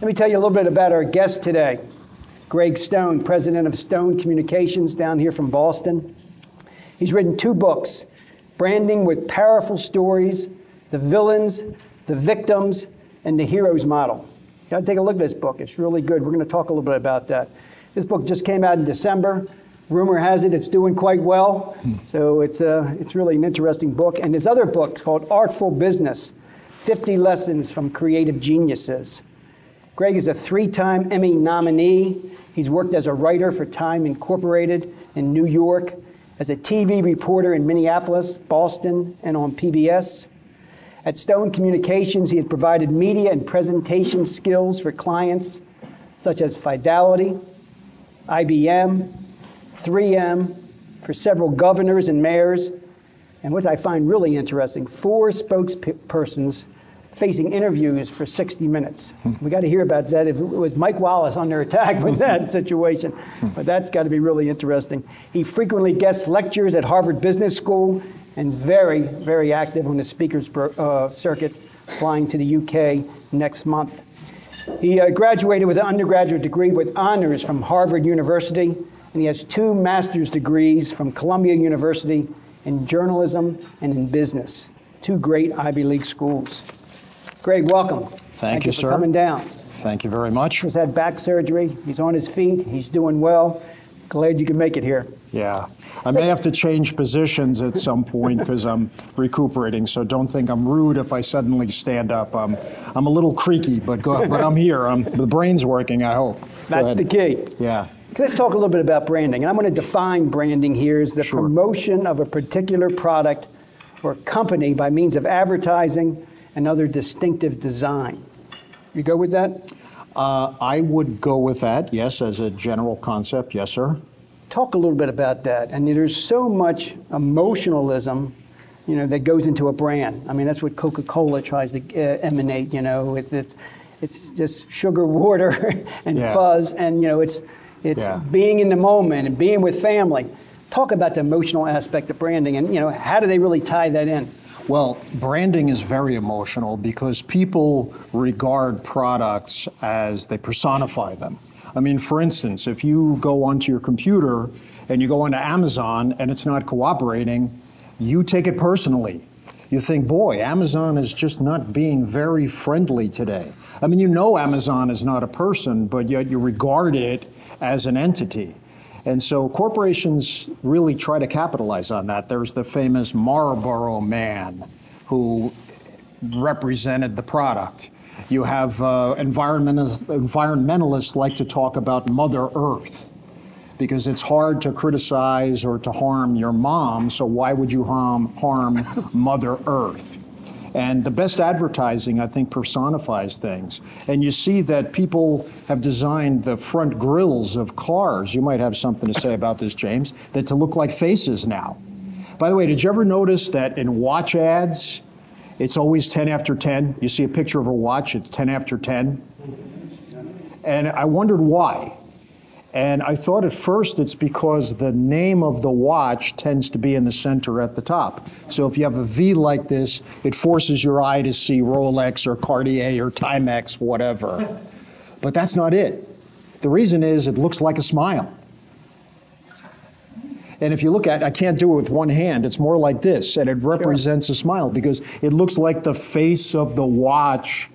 Let me tell you a little bit about our guest today. Greg Stone, president of Stone Communications down here from Boston. He's written 2 books, Branding with Powerful Stories, The Villains, The Victims, and The Heroes Model. You gotta take a look at this book. It's really good. We're gonna talk a little bit about that. This book just came out in December. Rumor has it it's doing quite well. So it's really an interesting book. And his other book called Artful Business, 50 Lessons from Creative Geniuses. Greg is a 3-time Emmy nominee. He's worked as a writer for Time Incorporated in New York, as a TV reporter in Minneapolis, Boston, and on PBS. At Stone Communications, he has provided media and presentation skills for clients such as Fidelity, IBM, 3M, for several governors and mayors, and what I find really interesting, 4 spokespersons facing interviews for 60 minutes. We got to hear about that. If it was Mike Wallace under attack with that situation, but that's got to be really interesting. He frequently guest lectures at Harvard Business School and very, very active on the speakers circuit, flying to the UK next month. He graduated with an undergraduate degree with honors from Harvard University, and he has 2 master's degrees from Columbia University in journalism and in business. 2 great Ivy League schools. Greg, welcome. Thank you, sir. For coming down. Thank you very much. He's had back surgery. He's on his feet. He's doing well. Glad you could make it here. Yeah. I may have to change positions at some point because I'm recuperating, so don't think I'm rude if I suddenly stand up. I'm a little creaky, but I'm here. The brain's working, I hope. That's the key. Yeah. Let's talk a little bit about branding. And I'm going to define branding here as the promotion of a particular product or company by means of advertising and other distinctive design. You go with that? I would go with that, yes, as a general concept, yes, sir. Talk a little bit about that. And there's so much emotionalism, that goes into a brand. I mean, that's what Coca-Cola tries to emanate, it's just sugar, water, and fuzz, and it's being in the moment and being with family. Talk about the emotional aspect of branding, and how do they really tie that in? Well, branding is very emotional because people regard products as they personify them. I mean, for instance, if you go onto your computer and you go onto Amazon and it's not cooperating, you take it personally. You think, boy, Amazon is just not being very friendly today. I mean, Amazon is not a person, but yet you regard it as an entity. And so corporations really try to capitalize on that. There's the famous Marlboro man who represented the product. You have environmentalists like to talk about Mother Earth because it's hard to criticize or to harm your mom, so why would you harm Mother Earth? And the best advertising, I think, personifies things. And you see that people have designed the front grills of cars. You might have something to say about this, James, that to look like faces now. By the way, did you ever notice that in watch ads, it's always 10 after 10? You see a picture of a watch, it's 10 after 10. And I wondered why. And I thought at first it's because the name of the watch tends to be in the center at the top. So if you have a V like this, it forces your eye to see Rolex or Cartier or Timex, whatever. But that's not it. The reason is it looks like a smile. And if you look at it, I can't do it with one hand, it's more like this, and it represents a smile because it looks like the face of the watch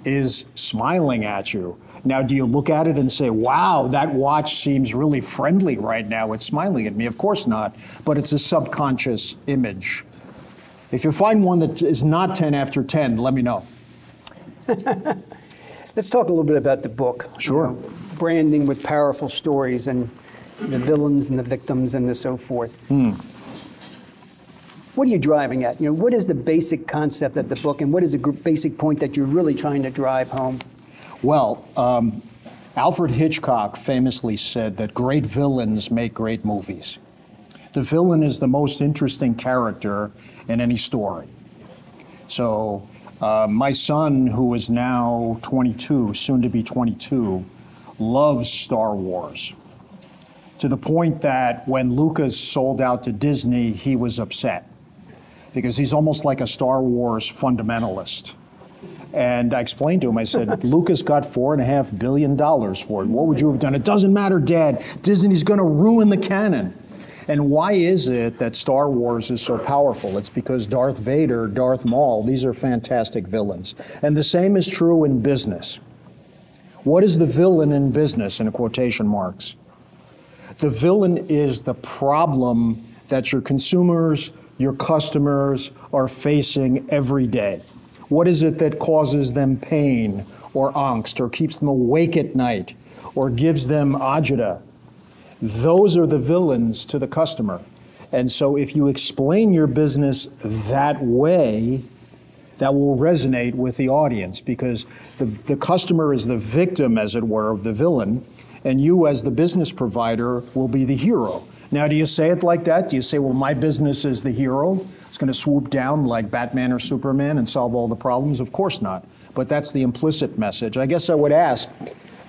is smiling at you. Now, do you look at it and say, wow, that watch seems really friendly right now, it's smiling at me? Of course not, but it's a subconscious image. If you find one that is not 10 after 10, let me know. Let's talk a little bit about the book. Sure. Branding with Powerful Stories and the villains and the victims and so forth. What are you driving at? What is the basic concept of the book, and what is the basic point that you're really trying to drive home? Well, Alfred Hitchcock famously said that great villains make great movies. The villain is the most interesting character in any story. So my son, who is now 22, soon to be 22, loves Star Wars, to the point that when Lucas sold out to Disney, he was upset because he's almost like a Star Wars fundamentalist. And I explained to him, I said, Lucas got $4.5 billion for it. What would you have done? It doesn't matter, Dad. Disney's going to ruin the canon. And why is it that Star Wars is so powerful? It's because Darth Vader, Darth Maul, these are fantastic villains. And the same is true in business. What is the villain in business, in quotation marks? The villain is the problem that your consumers, your customers are facing every day. What is it that causes them pain or angst or keeps them awake at night or gives them agita? Those are the villains to the customer. And so if you explain your business that way, that will resonate with the audience, because the customer is the victim, as it were, of the villain, and you as the business provider will be the hero. Now, do you say it like that? Do you say, well, my business is the hero? It's going to swoop down like Batman or Superman and solve all the problems? Of course not. But that's the implicit message. I guess I would ask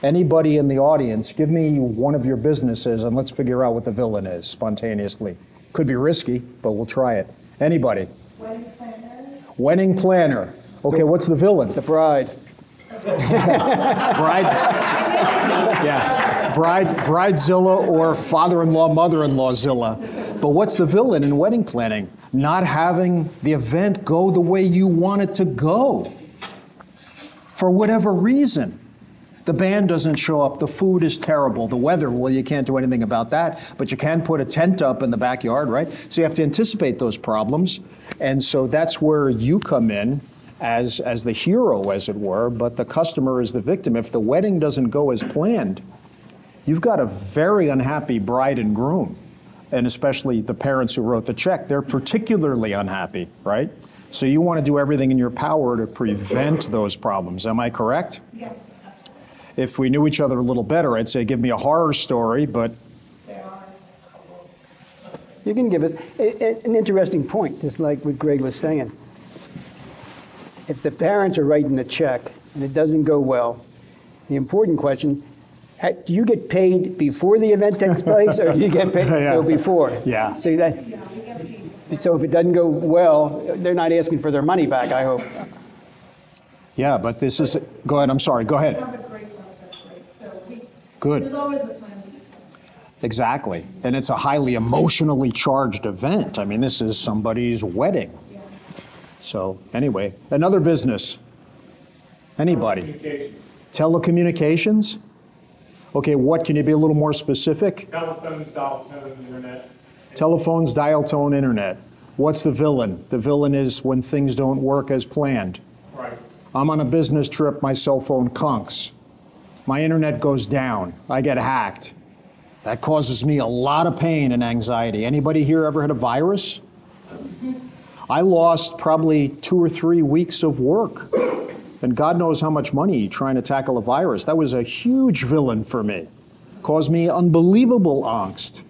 anybody in the audience, give me one of your businesses and let's figure out what the villain is spontaneously. Could be risky, but we'll try it. Anybody? Wedding planner. Wedding planner. Okay, what's the villain? The bride. Bride? Yeah. Bridezilla or father-in-law, mother-in-law-zilla. But what's the villain in wedding planning? Not having the event go the way you want it to go. For whatever reason. The band doesn't show up, the food is terrible, the weather, well, you can't do anything about that, but you can put a tent up in the backyard, right? So you have to anticipate those problems. And so that's where you come in as the hero, as it were, but the customer is the victim. If the wedding doesn't go as planned, you've got a very unhappy bride and groom, and especially the parents who wrote the check. They're particularly unhappy, right? So you want to do everything in your power to prevent those problems. Am I correct? Yes. If we knew each other a little better, I'd say give me a horror story, but... You can give us an interesting point, just like what Greg was saying. If the parents are writing a check and it doesn't go well, the important question, do you get paid before the event takes place, or do you get paid before? Yeah. See that? So if it doesn't go well, they're not asking for their money back, I hope. Yeah, but this is... Go ahead, I'm sorry, go ahead. Good. There's always the plan B. Exactly. And it's a highly emotionally charged event. I mean, this is somebody's wedding. Yeah. So anyway, another business. Anybody? Telecommunications? Okay, what? Can you be a little more specific? Telephones, dial tone, internet. Telephones, dial tone, internet. What's the villain? The villain is when things don't work as planned. Right. I'm on a business trip, my cell phone conks. My internet goes down. I get hacked. That causes me a lot of pain and anxiety. Anybody here ever had a virus? I lost probably 2 or 3 weeks of work. And God knows how much money trying to tackle a virus. That was a huge villain for me. Caused me unbelievable angst.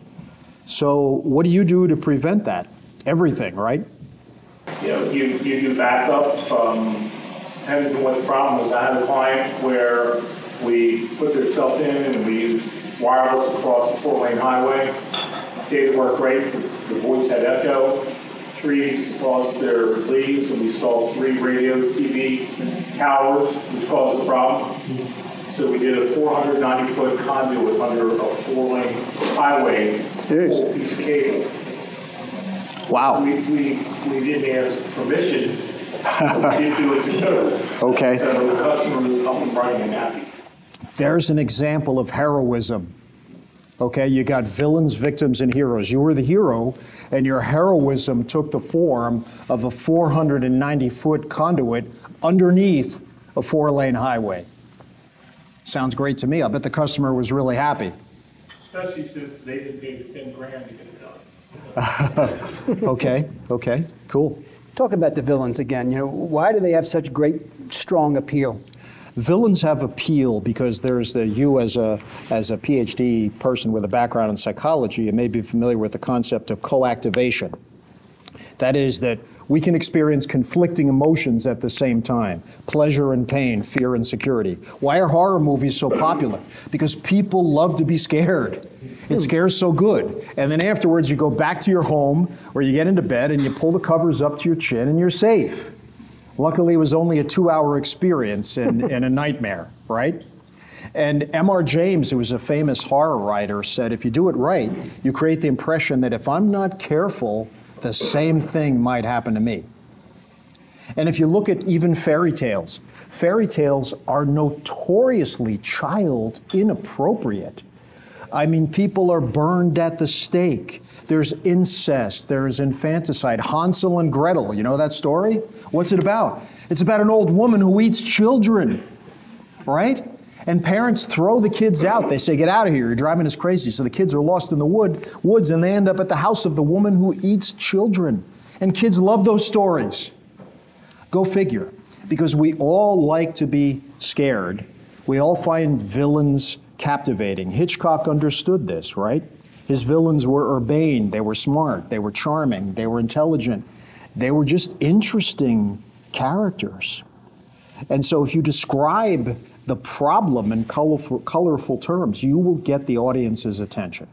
So what do you do to prevent that? Everything, right? You know, you do backup. Depends on what the problem is. I had a client where we put their stuff in and we used wireless across the 4-lane highway. Data worked great. The voice had echo. Trees across their leaves, and we saw 3 radio, TV towers, which caused the problem. So we did a 490-foot conduit under a 4-lane highway, full piece of cable. Wow. We didn't ask permission. We didn't do it to code. Okay. So the customer was up and running and happy. There's an example of heroism. Okay, you got villains, victims, and heroes. You were the hero, and your heroism took the form of a 490-foot conduit underneath a 4-lane highway. Sounds great to me. I bet the customer was really happy. Especially since they didn't pay the $10,000 to get it done. Okay, cool. Talk about the villains again. You know, why do they have such great, strong appeal? Villains have appeal because there's you as a PhD person with a background in psychology, you may be familiar with the concept of coactivation. That is that we can experience conflicting emotions at the same time, pleasure and pain, fear and security. Why are horror movies so popular? Because people love to be scared. It scares so good. And then afterwards you go back to your home or you get into bed and you pull the covers up to your chin and you're safe. Luckily, it was only a 2-hour experience in a nightmare, right? And M.R. James, who was a famous horror writer, said, if you do it right, you create the impression that if I'm not careful, the same thing might happen to me. And if you look at even fairy tales are notoriously child inappropriate. I mean, people are burned at the stake. There's incest, there's infanticide. Hansel and Gretel, you know that story? What's it about? It's about an old woman who eats children, right? And parents throw the kids out. They say, get out of here, you're driving us crazy. So the kids are lost in the woods and they end up at the house of the woman who eats children. And kids love those stories. Go figure. Because we all like to be scared. We all find villains captivating. Hitchcock understood this, right? His villains were urbane, they were smart, they were charming, they were intelligent. They were just interesting characters. And so if you describe the problem in colorful terms, you will get the audience's attention.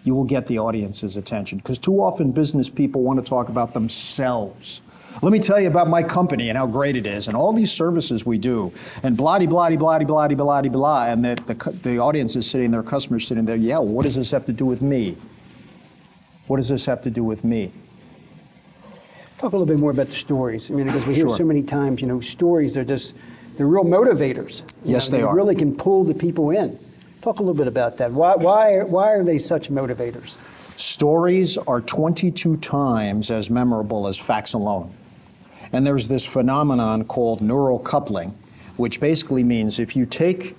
You will get the audience's attention. Because too often business people want to talk about themselves. Let me tell you about my company and how great it is and all these services we do and blah-de-blah-de-blah-de-blah-de-blah-de-blah. And the audience is sitting there, customers sitting there, yeah, well, what does this have to do with me? What does this have to do with me? Talk a little bit more about the stories. I mean, because we hear Sure. so many times, you know, stories are just, they're real motivators. Yes, they are. Really can pull the people in. Talk a little bit about that. Why are they such motivators? Stories are 22 times as memorable as facts alone. And there's this phenomenon called neural coupling, which basically means if you take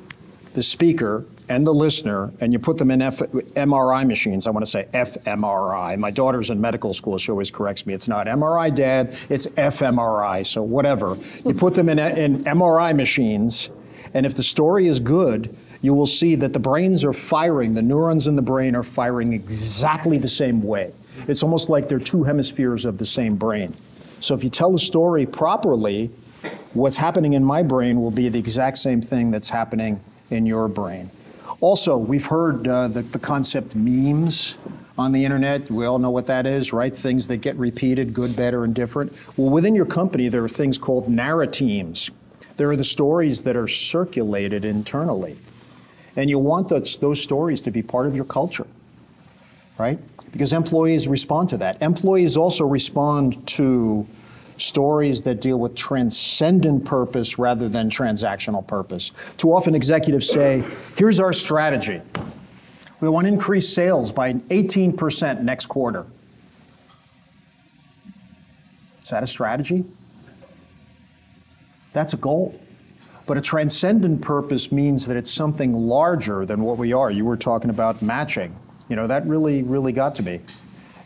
the speaker and the listener and you put them in MRI machines, I want to say fMRI. My daughter's in medical school, she always corrects me. It's not MRI, Dad, it's fMRI, so whatever. You put them in MRI machines, and if the story is good, you will see that the brains are firing, the neurons in the brain are firing exactly the same way. It's almost like they're two hemispheres of the same brain. So if you tell the story properly, what's happening in my brain will be the exact same thing that's happening in your brain. Also, we've heard the concept memes on the internet. We all know what that is, right? Things that get repeated, good, better, and different. Well, within your company, there are things called narratemes. There are the stories that are circulated internally. And you want those stories to be part of your culture, right? Because employees respond to that. Employees also respond to stories that deal with transcendent purpose rather than transactional purpose. Too often executives say, here's our strategy. We want to increase sales by 18% next quarter. Is that a strategy? That's a goal. But a transcendent purpose means that it's something larger than what we are. You were talking about matching. You know, that really got to me.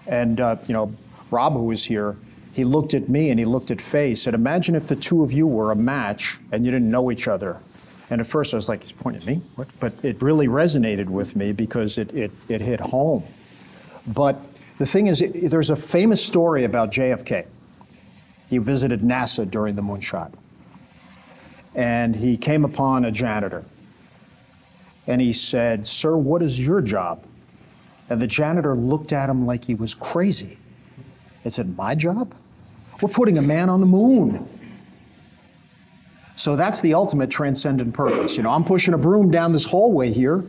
And, you know, Rob, who was here, he looked at me and he looked at Faye, said, imagine if the two of you were a match and you didn't know each other. And at first I was like, he's pointing at me? What? But it really resonated with me because it hit home. But the thing is, there's a famous story about JFK. He visited NASA during the moonshot. And he came upon a janitor. And he said, sir, what is your job? And the janitor looked at him like he was crazy. He said, my job? We're putting a man on the moon. So that's the ultimate transcendent purpose. You know, I'm pushing a broom down this hallway here.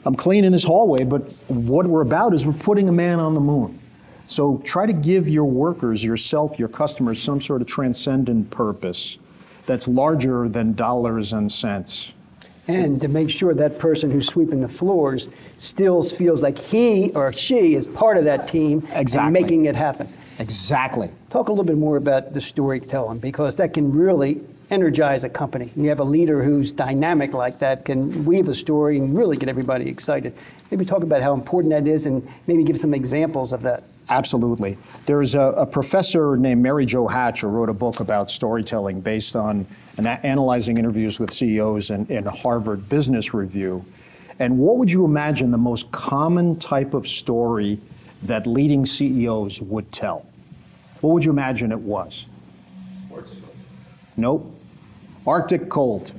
I'm cleaning this hallway, but what we're about is we're putting a man on the moon. So try to give your workers, yourself, your customers, some sort of transcendent purpose that's larger than dollars and cents. And to make sure that person who's sweeping the floors still feels like he or she is part of that team and making it happen. Exactly. Talk a little bit more about the storytelling, because that can really energize a company. You have a leader who's dynamic like that, can weave a story and really get everybody excited. Maybe talk about how important that is and maybe give some examples of that. Absolutely. There's a professor named Mary Jo Hatch who wrote a book about storytelling based on analyzing interviews with CEOs in Harvard Business Review. And what would you imagine the most common type of story that leading CEOs would tell? What would you imagine it was? Nope. Arctic cold.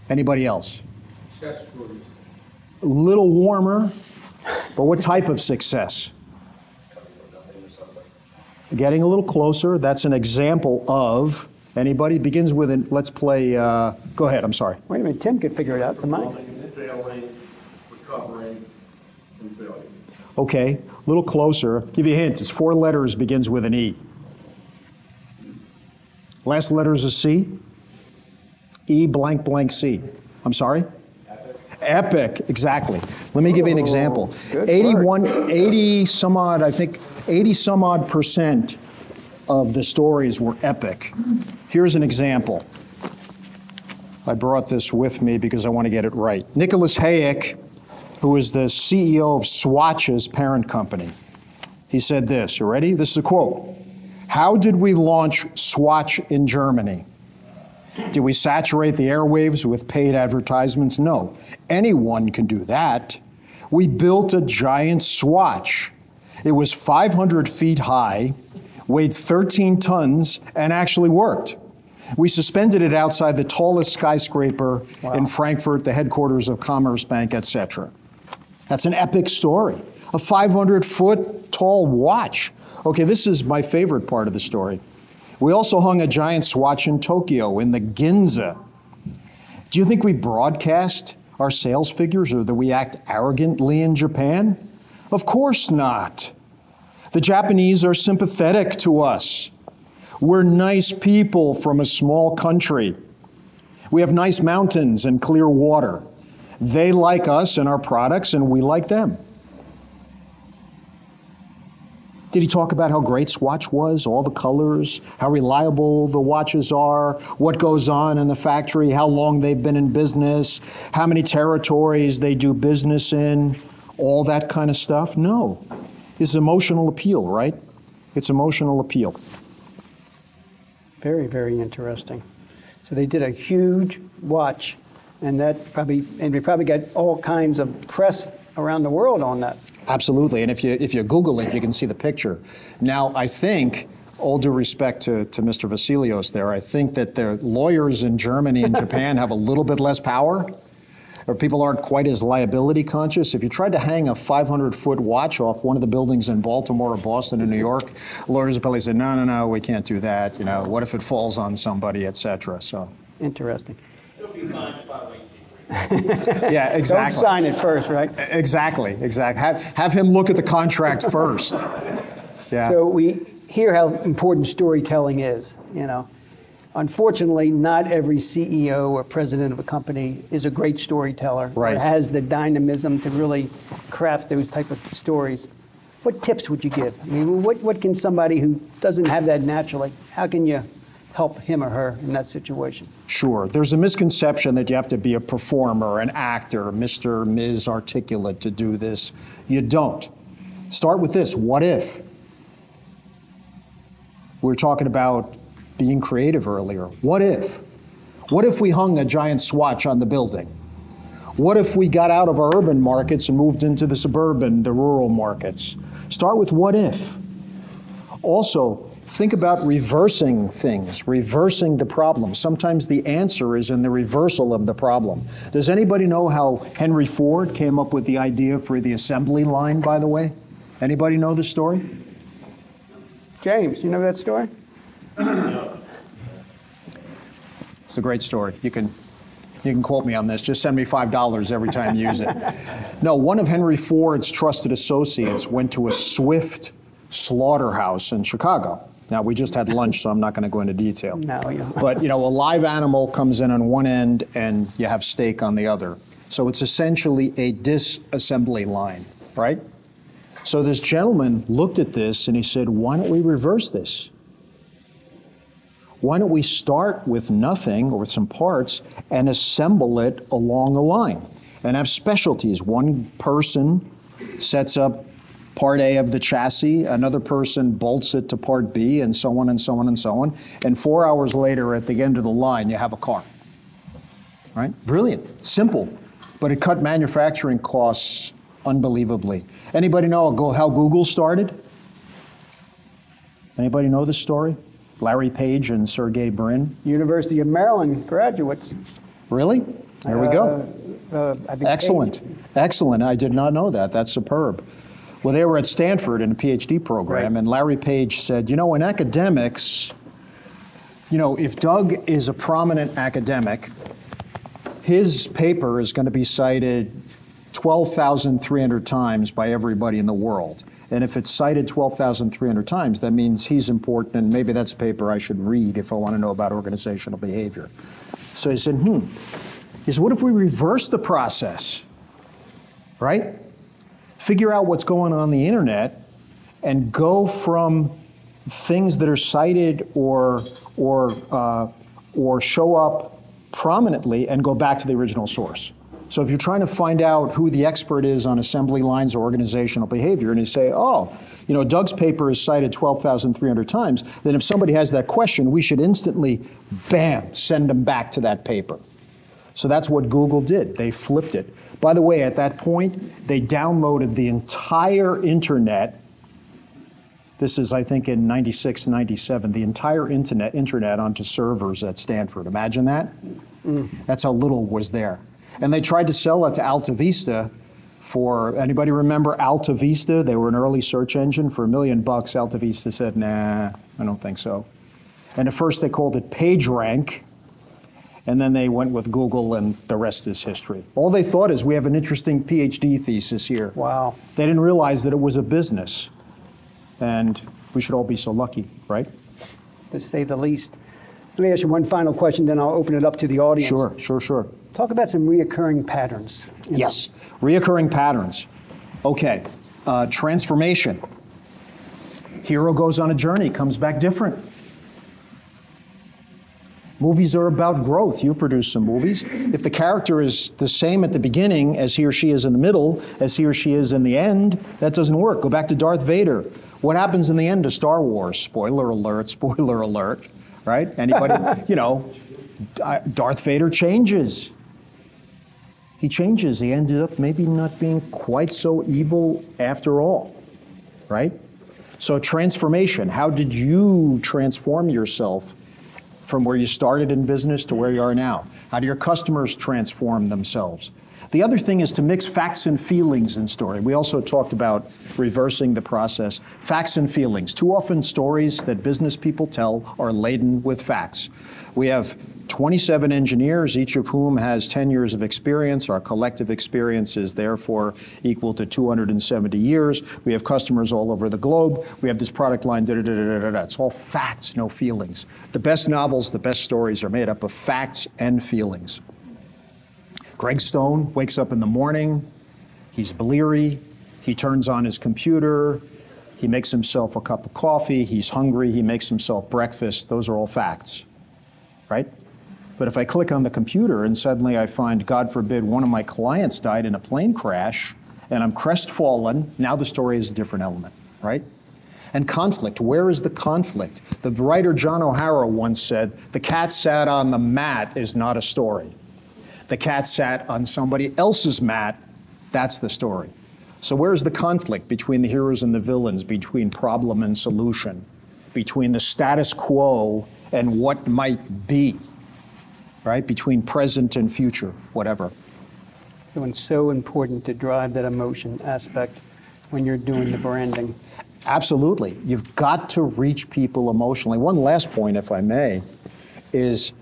Anybody else? Success stories. A little warmer, but what type of success? Getting a little closer. That's an example of, anybody? Begins with an, let's play, go ahead, I'm sorry. Wait a minute, Tim could figure it out, the mic. Failing, recovering, and failure. Okay, a little closer. Give you a hint. It's 4 letters, begins with an E. Last letter is a C. E blank blank C. I'm sorry? Epic, exactly. Let me give you an example. 80 some odd, I think 80 some odd % of the stories were epic. Here's an example. I brought this with me because I want to get it right. Nicholas Hayek, who is the CEO of Swatch's parent company, he said this. You ready? This is a quote. "How did we launch Swatch in Germany? Did we saturate the airwaves with paid advertisements? No. Anyone can do that. We built a giant Swatch. It was 500 feet high, weighed 13 tons, and actually worked. We suspended it outside the tallest skyscraper in Frankfurt, the headquarters of Commerzbank, etc." That's an epic story. A 500-foot tall watch. Okay, this is my favorite part of the story. We also hung a giant Swatch in Tokyo, in the Ginza. Do you think we broadcast our sales figures or that we act arrogantly in Japan? Of course not. The Japanese are sympathetic to us. We're nice people from a small country. We have nice mountains and clear water. They like us and our products, and we like them. Did he talk about how great Swatch was, all the colors, how reliable the watches are, what goes on in the factory, how long they've been in business, how many territories they do business in, all that kind of stuff? No. It's emotional appeal, right? It's emotional appeal. Very, very interesting. So they did a huge watch, and they probably got all kinds of press around the world on that. Absolutely, and if you Google it, you can see the picture. Now, I think, all due respect to Mr. Vasilios there, I think that the lawyers in Germany and Japan have a little bit less power, or people aren't quite as liability conscious. If you tried to hang a 500-foot watch off one of the buildings in Baltimore or Boston or New York, lawyers would probably say, no, we can't do that. You know, what if it falls on somebody, et cetera. So interesting. It'll be fine if I wait. Yeah, exactly. Don't sign it first, right? Exactly. Have him look at the contract first. Yeah. So we hear how important storytelling is, you know. Unfortunately, not every CEO or president of a company is a great storyteller. Right. Or has the dynamism to really craft those type of stories. What tips would you give? I mean, what can somebody who doesn't have that naturally, how can you help him or her in that situation? Sure. There's a misconception that you have to be a performer, an actor, Mr. Ms. Articulate to do this. You don't. Start with this. What if? We were talking about being creative earlier. What if? What if we hung a giant Swatch on the building? What if we got out of our urban markets and moved into the suburban, the rural markets? Start with what if. Also, think about reversing things, reversing the problem. Sometimes the answer is in the reversal of the problem. Does anybody know how Henry Ford came up with the idea for the assembly line, by the way? Anybody know the story? James, you know that story? It's a great story. You can quote me on this. Just send me $5 every time you use it. No, one of Henry Ford's trusted associates went to a Swift slaughterhouse in Chicago. Now, we just had lunch, so I'm not going to go into detail. No, you don't. But, you know, a live animal comes in on one end and you have steak on the other. So it's essentially a disassembly line, right? So this gentleman looked at this and he said, why don't we reverse this? Why don't we start with nothing or with some parts and assemble it along a line and have specialties? One person sets up part A of the chassis, another person bolts it to part B, and so on and so on and so on. And 4 hours later, at the end of the line, you have a car. Right? Brilliant. Simple. But it cut manufacturing costs unbelievably. Anybody know how Google started? Anybody know this story? Larry Page and Sergey Brin? University of Maryland graduates. Really? There we go. I think Excellent. Excellent. I did not know that. That's superb. Well, they were at Stanford in a PhD program, Right. and Larry Page said, you know, in academics, you know, if Doug is a prominent academic, his paper is going to be cited 12,300 times by everybody in the world. And if it's cited 12,300 times, that means he's important, and maybe that's a paper I should read if I want to know about organizational behavior. So he said, He said, what if we reverse the process, right? Figure out what's going on the internet and go from things that are cited or show up prominently and go back to the original source. So if you're trying to find out who the expert is on assembly lines or organizational behavior, and you say, oh, you know, Doug's paper is cited 12,300 times, then if somebody has that question, we should instantly, bam, send them back to that paper. So that's what Google did. They flipped it. By the way, at that point, they downloaded the entire internet. This is, I think, in 96, 97, the entire internet onto servers at Stanford. Imagine that? That's how little was there. And they tried to sell it to Alta Vista for, anybody remember Alta Vista? They were an early search engine. For $1 million, Alta Vista said, nah, I don't think so. And at first they called it PageRank, and then they went with Google, and the rest is history. All they thought is, we have an interesting PhD thesis here. Wow. They didn't realize that it was a business. And we should all be so lucky, right? To say the least. Let me ask you one final question, then I'll open it up to the audience. Sure. Talk about some reoccurring patterns. Yes, reoccurring patterns. Okay, transformation. Hero goes on a journey, comes back different. Movies are about growth. You produce some movies. If the character is the same at the beginning as he or she is in the middle, as he or she is in the end, that doesn't work. Go back to Darth Vader. What happens in the end of Star Wars? Spoiler alert, right? Anybody, you know, Darth Vader changes. He changes. He ended up maybe not being quite so evil after all, right? So transformation. How did you transform yourself from where you started in business to where you are now? How do your customers transform themselves? The other thing is to mix facts and feelings in story. We also talked about reversing the process. Facts and feelings. Too often stories that business people tell are laden with facts. We have 27 engineers, each of whom has 10 years of experience. Our collective experience is therefore equal to 270 years. We have customers all over the globe. We have this product line, da-da-da-da-da-da. It's all facts, no feelings. The best novels, the best stories are made up of facts and feelings. Greg Stone wakes up in the morning. He's bleary. He turns on his computer. He makes himself a cup of coffee. He's hungry. He makes himself breakfast. Those are all facts, right? But if I click on the computer and suddenly I find, God forbid, one of my clients died in a plane crash, and I'm crestfallen, now the story is a different element, right? And conflict, where is the conflict? The writer John O'Hara once said, the cat sat on the mat is not a story. The cat sat on somebody else's mat, that's the story. So where's the conflict between the heroes and the villains, between problem and solution, between the status quo and what might be, right? Between present and future, whatever. It's so important to drive that emotion aspect when you're doing the branding. Absolutely. You've got to reach people emotionally. One last point, if I may, is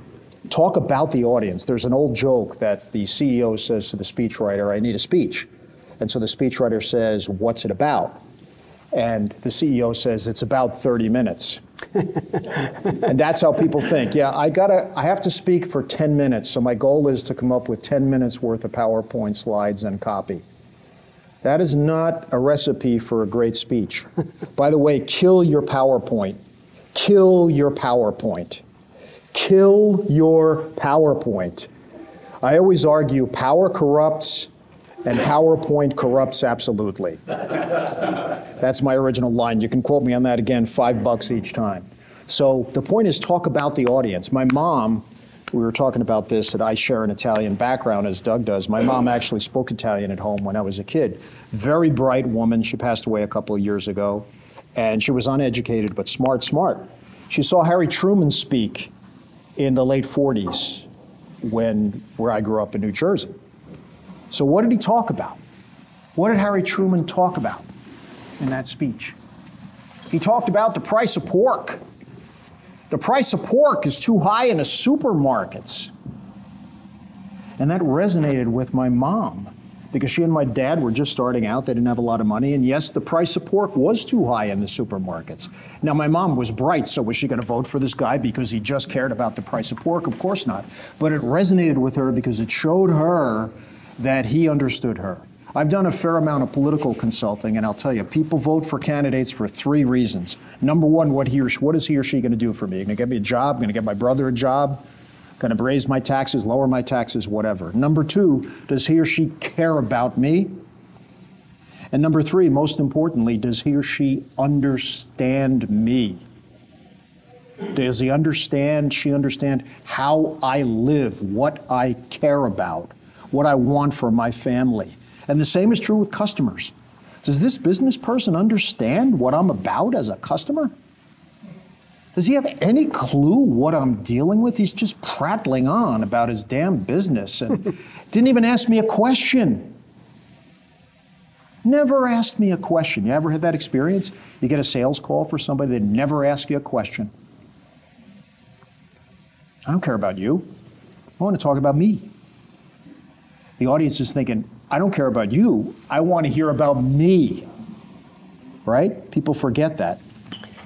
talk about the audience. There's an old joke that the CEO says to the speechwriter, I need a speech. And so the speechwriter says, what's it about? And the CEO says, it's about 30 minutes. And that's how people think. Yeah, I have to speak for 10 minutes, so my goal is to come up with 10 minutes worth of PowerPoint slides and copy. That is not a recipe for a great speech. By the way, kill your PowerPoint. Kill your PowerPoint. Kill your PowerPoint. I always argue power corrupts and PowerPoint corrupts absolutely. That's my original line. You can quote me on that again, $5 each time. So the point is, talk about the audience. My mom, we were talking about this, that I share an Italian background as Doug does. My mom actually spoke Italian at home when I was a kid. Very bright woman. She passed away a couple of years ago. And she was uneducated, but smart. She saw Harry Truman speak in the late 40s where I grew up in New Jersey. So what did he talk about? What did Harry Truman talk about? in that speech. He talked about the price of pork. The price of pork is too high in the supermarkets. And that resonated with my mom because she and my dad were just starting out. They didn't have a lot of money. And yes, the price of pork was too high in the supermarkets. Now, my mom was bright, so was she going to vote for this guy because he just cared about the price of pork? Of course not. But it resonated with her because it showed her that he understood her. I've done a fair amount of political consulting, and I'll tell you, people vote for candidates for 3 reasons. Number one, what is he or she going to do for me? Going to get me a job? Going to get my brother a job? Going to raise my taxes, lower my taxes, whatever. Number 2, does he or she care about me? And number 3, most importantly, does he or she understand me? Does he understand, she understand how I live, what I care about, what I want for my family? And the same is true with customers. Does this business person understand what I'm about as a customer? Does he have any clue what I'm dealing with? He's just prattling on about his damn business and didn't even ask me a question. Never asked me a question. You ever had that experience? You get a sales call for somebody that never asks you a question. I don't care about you. I want to talk about me. The audience is thinking, I don't care about you. I want to hear about me. Right? People forget that.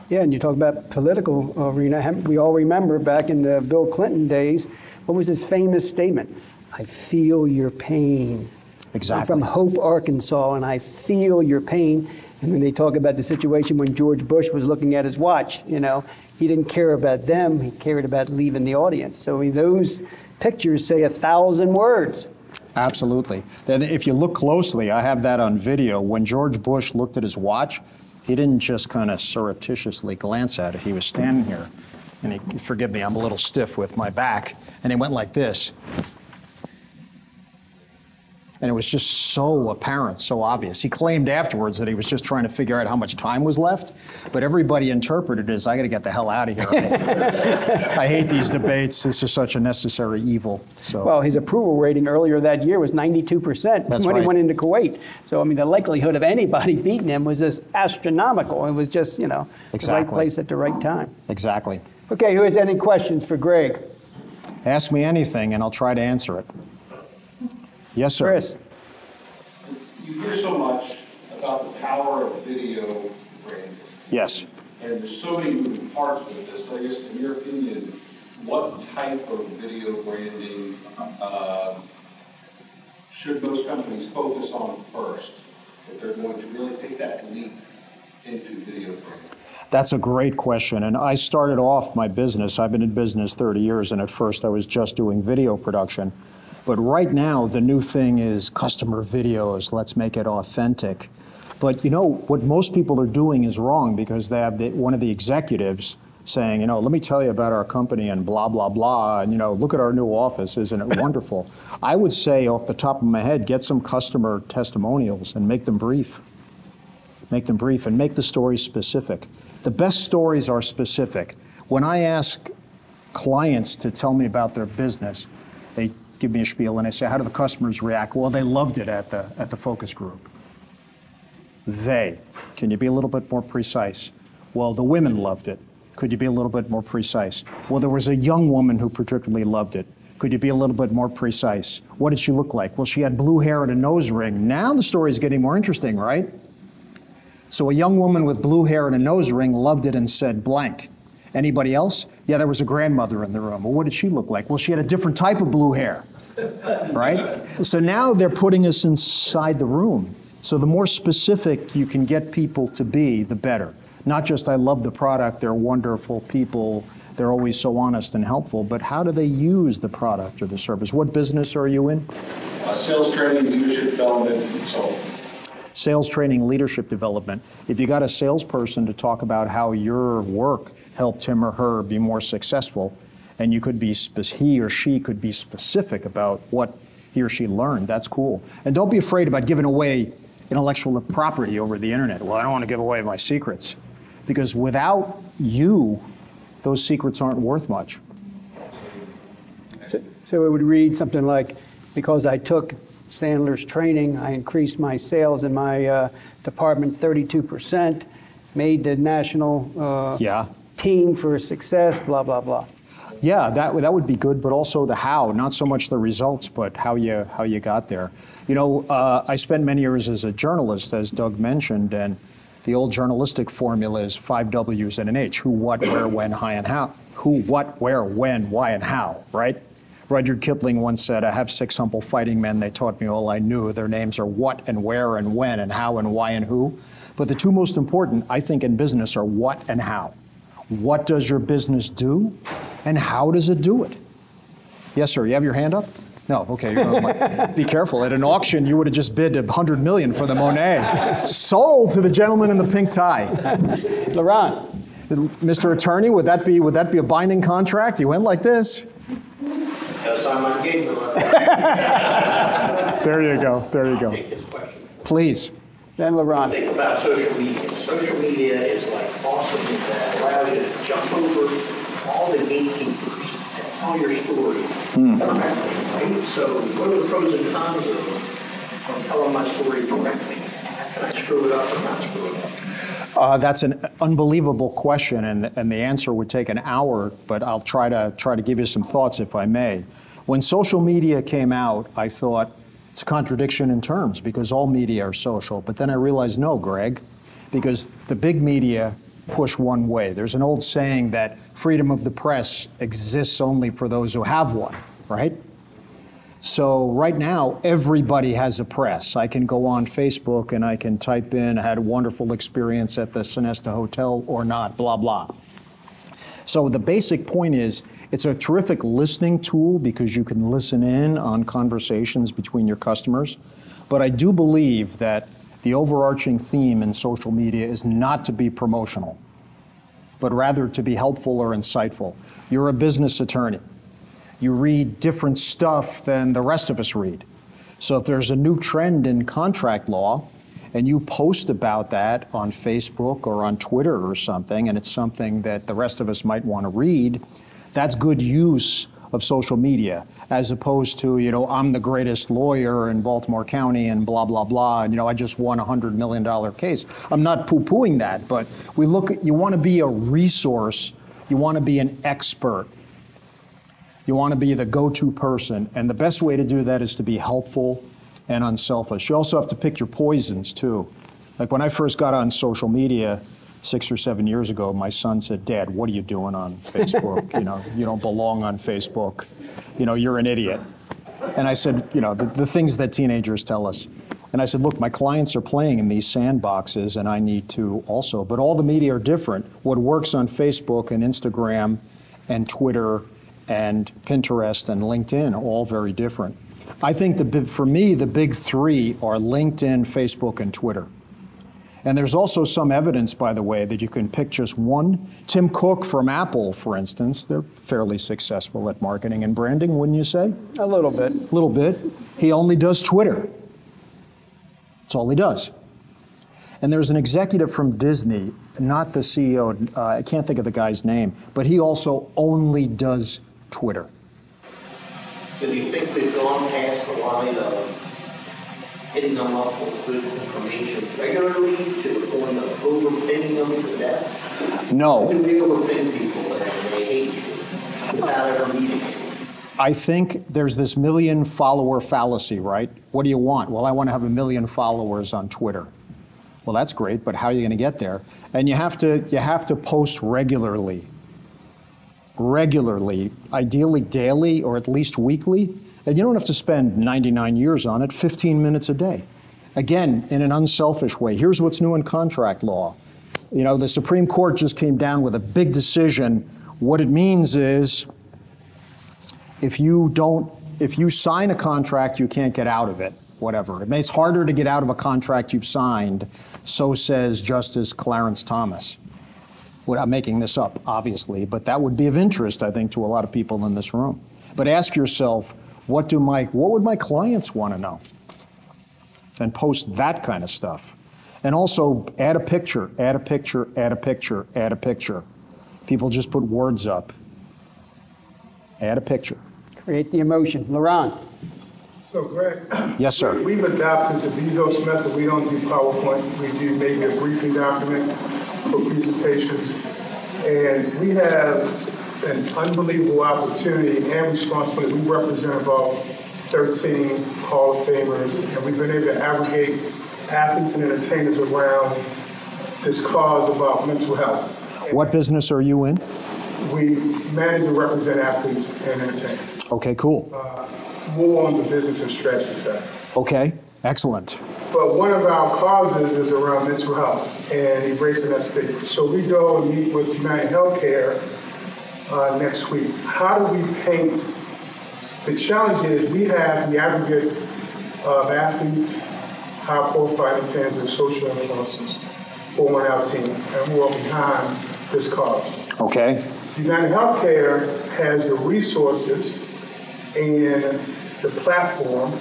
Yeah, and you talk about political arena. We all remember back in the Bill Clinton days, what was his famous statement? I feel your pain. Exactly. I'm from Hope, Arkansas, and I feel your pain. And then they talk about the situation when George Bush was looking at his watch. You know, he didn't care about them. He cared about leaving the audience. So those pictures say 1,000 words. Absolutely. Then if you look closely, I have that on video. When George Bush looked at his watch, he didn't just kind of surreptitiously glance at it. He was standing here, and he, forgive me, I'm a little stiff with my back, and he went like this. And it was just so apparent, so obvious. He claimed afterwards that he was just trying to figure out how much time was left, but everybody interpreted it as, I got to get the hell out of here. I hate these debates. This is such a necessary evil. So. Well, his approval rating earlier that year was 92% when he went into Kuwait. So, I mean, the likelihood of anybody beating him was just astronomical. It was just, you know, the right place at the right time. Exactly. Okay, who has any questions for Greg? Ask me anything, and I'll try to answer it. Yes, sir. Chris. You hear so much about the power of video branding. Yes. And there's so many moving parts with this, but I guess in your opinion, what type of video branding should most companies focus on first if they're going to really take that leap into video branding? That's a great question. And I started off my business, I've been in business 30 years, and at first I was just doing video production. But right now, the new thing is customer videos. Let's make it authentic. But you know, what most people are doing is wrong because they have one of the executives saying, you know, let me tell you about our company and blah, blah, blah. And, you know, look at our new office. Isn't it wonderful? I would say off the top of my head, get some customer testimonials and make them brief. Make them brief and make the stories specific. The best stories are specific. When I ask clients to tell me about their business, they give me a spiel and I say, how do the customers react? Well, they loved it at the focus group. They. Can you be a little bit more precise? Well, the women loved it. Could you be a little bit more precise? Well, there was a young woman who particularly loved it. Could you be a little bit more precise? What did she look like? Well, she had blue hair and a nose ring. Now the story is getting more interesting, right? So a young woman with blue hair and a nose ring loved it and said blank. Anybody else? Yeah, there was a grandmother in the room. Well, what did she look like? Well, she had a different type of blue hair, right? So now they're putting us inside the room. So the more specific you can get people to be, the better. Not just, I love the product, they're wonderful people, they're always so honest and helpful, but how do they use the product or the service? What business are you in? Sales training, leadership development, and so on. Sales training, leadership development. If you got a salesperson to talk about how your work helped him or her be more successful, and you could be, he or she could be specific about what he or she learned, that's cool. And don't be afraid about giving away intellectual property over the internet. Well, I don't want to give away my secrets. Because without you, those secrets aren't worth much. So it would read something like, because I took Sandler's training. I increased my sales in my department 32%, made the national team for success, blah, blah, blah. Yeah, that would be good, but also the how, not so much the results, but how you got there. You know, I spent many years as a journalist, as Doug mentioned, and the old journalistic formula is 5 W's and an H: who, what, where, when, why, and how. Who, what, where, when, why, and how, right? Rudyard Kipling once said, "I have 6 humble fighting men. They taught me all I knew. Their names are what and where and when and how and why and who." But the two most important, I think, in business are what and how. What does your business do, and how does it do it? Yes, sir. You have your hand up? No. Okay. Be careful. At an auction, you would have just bid $100 million for the Monet. Sold to the gentleman in the pink tie. Laurent. Mr. Attorney, would that be a binding contract? You went like this. Yes, I'm on game. There you go. There you go. Take this question. Please. Then Laurent. Think about social media. Social media is like awesome that allows you to jump over all the gatekeepers and tell your story directly, right? So what are the pros and cons of telling my story directly? Can I screw it up or not screw it up? That's an unbelievable question, and the answer would take an hour, but I'll try to give you some thoughts if I may. When social media came out, I thought it's a contradiction in terms because all media are social. But then I realized, no, Greg, because the big media push one way. There's an old saying that freedom of the press exists only for those who have one, right? So right now, everybody has a press. I can go on Facebook and I can type in, I had a wonderful experience at the Sonesta Hotel or not, blah, blah. So the basic point is, it's a terrific listening tool because you can listen in on conversations between your customers. But I do believe that the overarching theme in social media is not to be promotional, but rather to be helpful or insightful. You're a business attorney. You read different stuff than the rest of us read. So if there's a new trend in contract law and you post about that on Facebook or on Twitter or something, and it's something that the rest of us might want to read, that's good use of social media, as opposed to, you know, I'm the greatest lawyer in Baltimore County and blah, blah, blah, and, you know, I just won a $100 million case. I'm not poo-pooing that, but we look at, you want to be a resource, you want to be an expert. You want to be the go-to person, and the best way to do that is to be helpful and unselfish. You also have to pick your poisons, too. Like when I first got on social media 6 or 7 years ago, my son said, "Dad, what are you doing on Facebook? You know, you don't belong on Facebook. You know, you're an idiot." And I said, you know, the things that teenagers tell us. And I said, look, my clients are playing in these sandboxes, and I need to also. But all the media are different. What works on Facebook and Instagram and Twitter and Pinterest and LinkedIn, all very different. I think for me, the big three are LinkedIn, Facebook, and Twitter. And there's also some evidence, by the way, that you can pick just one. Tim Cook from Apple, for instance, they're fairly successful at marketing and branding, wouldn't you say? A little bit. A little bit. He only does Twitter. That's all he does. And there's an executive from Disney, not the CEO, I can't think of the guy's name, but he also only does Twitter. Do you think we've gone past the line of hitting them up with good information regularly to the point of overpinning them to death? No. Do we overpin people and they hate you without ever meeting you? I think there's this million follower fallacy, right? What do you want? Well, I want to have 1 million followers on Twitter. Well, that's great, but how are you going to get there? And you have to post regularly, ideally daily or at least weekly. And you don't have to spend 99 years on it, 15 minutes a day. Again, in an unselfish way. Here's what's new in contract law. You know, the Supreme Court just came down with a big decision. What it means is if you sign a contract, you can't get out of it, whatever. It makes it harder to get out of a contract you've signed, so says Justice Clarence Thomas. Well, I'm making this up, obviously, but that would be of interest, I think, to a lot of people in this room. But ask yourself, what would my clients want to know? And post that kind of stuff. And also add a picture, add a picture, add a picture, add a picture. People just put words up. Add a picture. Create the emotion. Laurent. So, Greg. Yes, sir. We've adopted the Bezos method. We don't do PowerPoint. We do maybe a briefing document for presentations. And we have an unbelievable opportunity and responsibility. We represent about 13 Hall of Famers, and we've been able to aggregate athletes and entertainers around this cause about mental health. What business are you in? We manage and represent athletes and entertainers. Okay, cool. More on the business and strategy side. Okay, excellent. But one of our causes is around mental health and erasing that stigma. So we go and meet with United Healthcare next week. How do we paint? The challenge is we have the aggregate of athletes, high-profile entertainers, and social influencers on our team, and we're behind this cause. Okay. United Healthcare has the resources and the platform,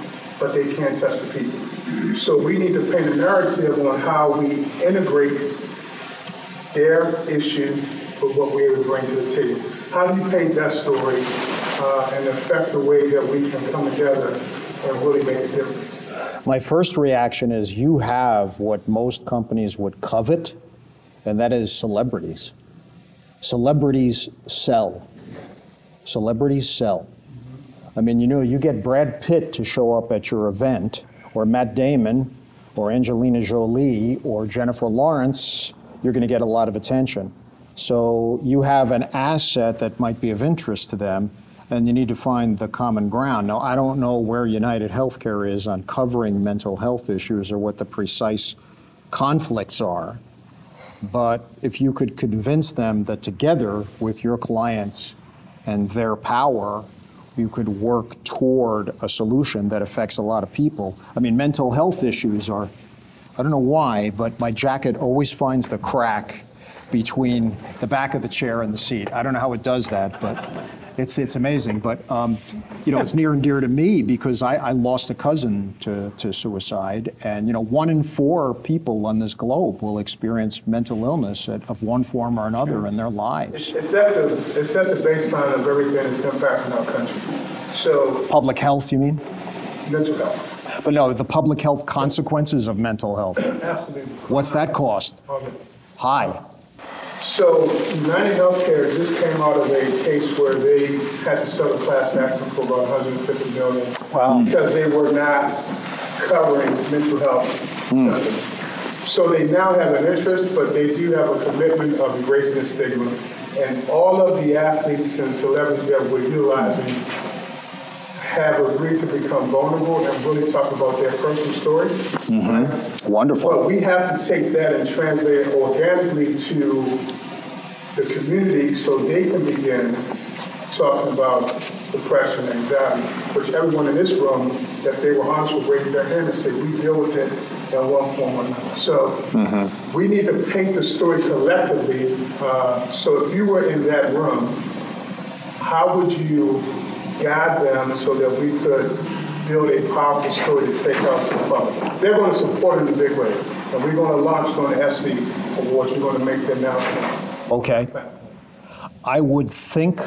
but they can't touch the people. So we need to paint a narrative on how we integrate their issue with what we're able to bring to the table. How do you paint that story and affect the way that we can come together and really make a difference? My first reaction is you have what most companies would covet, and that is celebrities. Celebrities sell. Celebrities sell. I mean, you know, you get Brad Pitt to show up at your event, or Matt Damon, or Angelina Jolie, or Jennifer Lawrence, you're going to get a lot of attention. So you have an asset that might be of interest to them, and you need to find the common ground. Now, I don't know where United Healthcare is on covering mental health issues or what the precise conflicts are, but if you could convince them that together with your clients and their power, you could work toward a solution that affects a lot of people. I mean, mental health issues are, I don't know why, but my jacket always finds the crack between the back of the chair and the seat. I don't know how it does that, but it's amazing. But, you know, it's near and dear to me because I lost a cousin to suicide. And, you know, 1 in 4 people on this globe will experience mental illness of one form or another in their lives. It's at the baseline of everything that's impacting our country. So Public health, you mean? mental health. But no, the public health consequences of mental health. Absolutely. What's that cost? High. So United Healthcare just came out of a case where they had to settle class action for about $150 million. Wow. Because they were not covering mental health. So they now have an interest, but they do have a commitment of erasing the stigma. And all of the athletes and celebrities that we're utilizing have agreed to become vulnerable and really talk about their personal story. Wonderful. But we have to take that and translate it organically to the community so they can begin talking about depression and anxiety, which everyone in this room, if they were honest, would raise their hand and say, we deal with it in one form or another. So we need to paint the story collectively. So if you were in that room, how would you guide them so that we could build a powerful story to take out to the public? They're going to support it in a big way. And we're going to launch on the ESPY Awards. We're going to make the announcement. Okay. I would think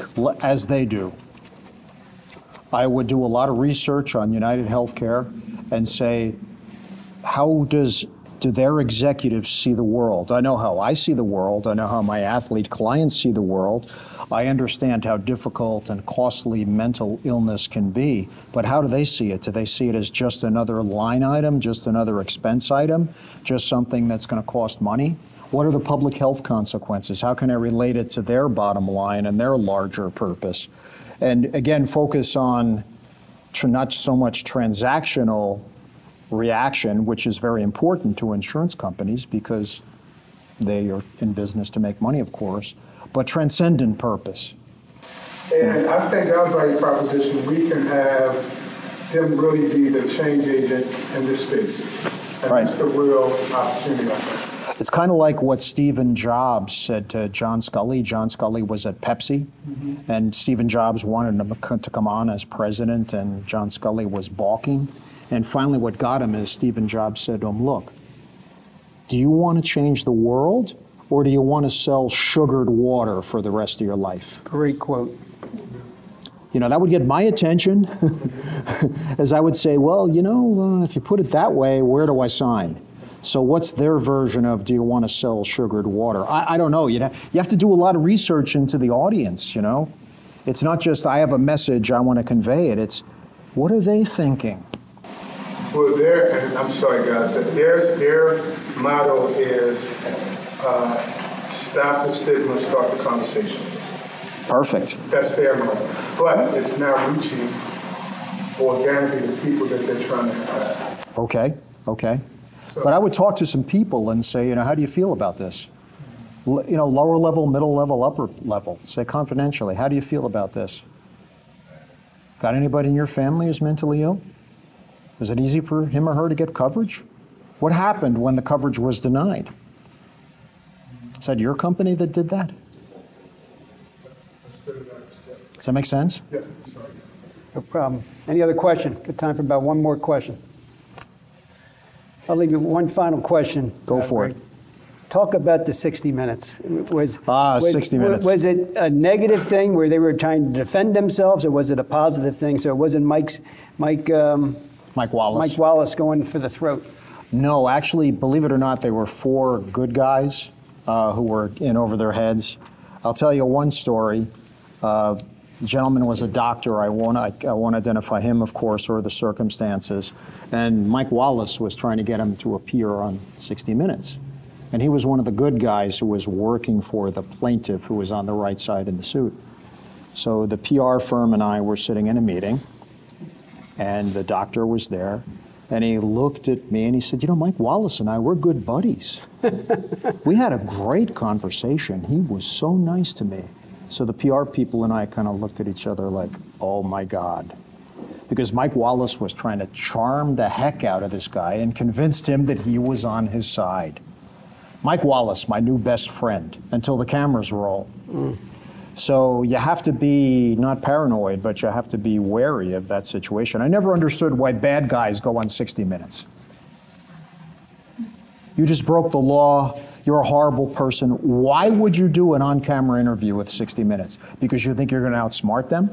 as they do. I would do a lot of research on United Healthcare and say, how do their executives see the world? I know how I see the world. I know how my athlete clients see the world. I understand how difficult and costly mental illness can be, but how do they see it? Do they see it as just another line item, just another expense item, just something that's going to cost money? What are the public health consequences? How can I relate it to their bottom line and their larger purpose? And again, focus on not so much transactional reaction, which is very important to insurance companies because they are in business to make money, of course, but transcendent purpose. And I think our value proposition, we can have them really be the change agent in this space. And Right. that's the real opportunity, I think. It's kind of like what Stephen Jobs said to John Scully. John Scully was at Pepsi, and Stephen Jobs wanted him to come on as president, and John Scully was balking. And finally what got him is Stephen Jobs said to him, look, do you want to change the world, or do you want to sell sugared water for the rest of your life? Great quote. You know, that would get my attention, as I would say, well, you know, if you put it that way, where do I sign? So what's their version of, do you want to sell sugared water? I don't know. You have to do a lot of research into the audience, you know? It's not just, I have a message, I want to convey it. It's, what are they thinking? Well, and I'm sorry, guys, but their motto is stop the stigma, start the conversation. Perfect. That's their motto. But it's now reaching organically the people that they're trying to impact. Okay. But I would talk to some people and say, you know, how do you feel about this? You know, lower level, middle level, upper level. Say confidentially, how do you feel about this? Got anybody in your family who's mentally ill? Is it easy for him or her to get coverage? What happened when the coverage was denied? Is that your company that did that? Does that make sense? Yeah. No problem. Any other question? Good time for about one more question. I'll leave you one final question. Go for it. Talk about the 60 Minutes. 60 Minutes. Was it a negative thing where they were trying to defend themselves, or was it a positive thing? So it wasn't Mike Wallace going for the throat. No, actually, believe it or not, they were 4 good guys who were in over their heads. I'll tell you one story. The gentleman was a doctor. I won't identify him, of course, or the circumstances. And Mike Wallace was trying to get him to appear on 60 Minutes. And he was one of the good guys who was working for the plaintiff who was on the right side in the suit. So the PR firm and I were sitting in a meeting, and the doctor was there, and he looked at me and he said, you know, Mike Wallace and I, we're good buddies. We had a great conversation. He was so nice to me. So the PR people and I kind of looked at each other like, oh my God. Because Mike Wallace was trying to charm the heck out of this guy and convinced him that he was on his side. Mike Wallace, my new best friend, until the cameras roll. So you have to be not paranoid, but you have to be wary of that situation. I never understood why bad guys go on 60 Minutes. You just broke the law. You're a horrible person. Why would you do an on-camera interview with 60 Minutes? Because you think you're going to outsmart them?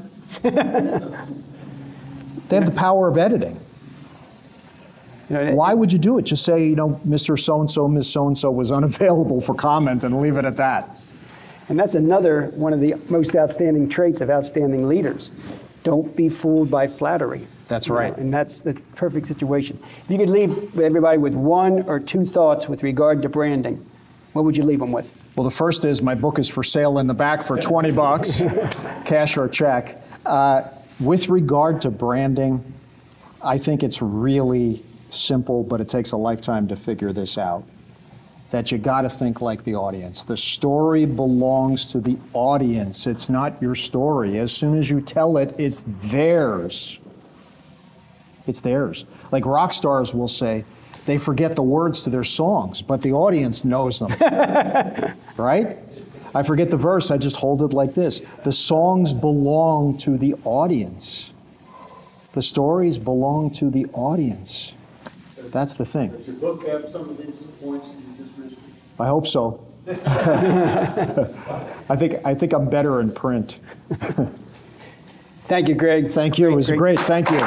They have the power of editing. Why would you do it? Just say, you know, Mr. So-and-so, Ms. So-and-so was unavailable for comment and leave it at that. And that's another one of the most outstanding traits of outstanding leaders. Don't be fooled by flattery. That's right. And that's the perfect situation. If you could leave everybody with 1 or 2 thoughts with regard to branding, what would you leave them with? Well, the first is my book is for sale in the back for $20, cash or check. With regard to branding, I think it's really simple, but it takes a lifetime to figure this out. That you got to think like the audience. The story belongs to the audience. It's not your story. As soon as you tell it, it's theirs. It's theirs. Like rock stars will say, they forget the words to their songs, but the audience knows them. Right? I forget the verse, I just hold it like this. The songs belong to the audience. The stories belong to the audience. That's the thing. Does your book have some of these points that you just mentioned? I hope so. I think I'm better in print. Thank you, Greg. Thank you. It was great. Thank you.